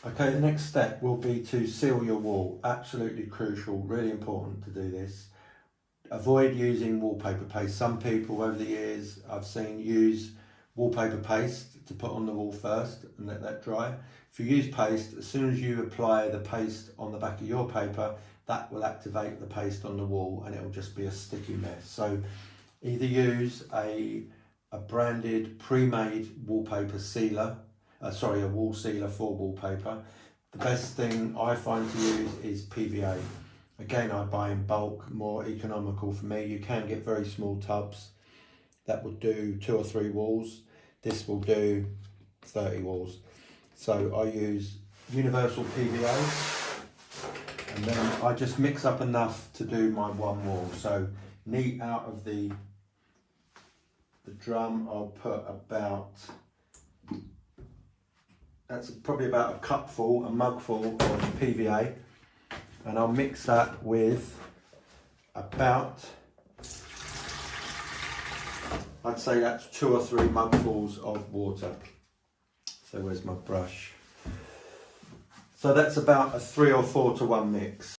Okay, the next step will be to seal your wall. Absolutely crucial, really important to do this. Avoid using wallpaper paste. Some people over the years I've seen use wallpaper paste to put on the wall first and let that dry. If you use paste, as soon as you apply the paste on the back of your paper, that will activate the paste on the wall and it will just be a sticky mess. So either use a branded pre-made wallpaper sealer, a wall sealer for wallpaper. The best thing I find to use is PVA. Again, I buy in bulk, more economical for me. You can get very small tubs that would do 2 or 3 walls. This will do 30 walls. So I use universal PVA and then I just mix up enough to do my one wall. So neat out of the drum, I'll put about, that's probably about a cupful, a mugful of PVA, and I'll mix that with about, I'd say that's 2 or 3 mugfuls of water. So where's my brush? So that's about a 3 or 4 to 1 mix.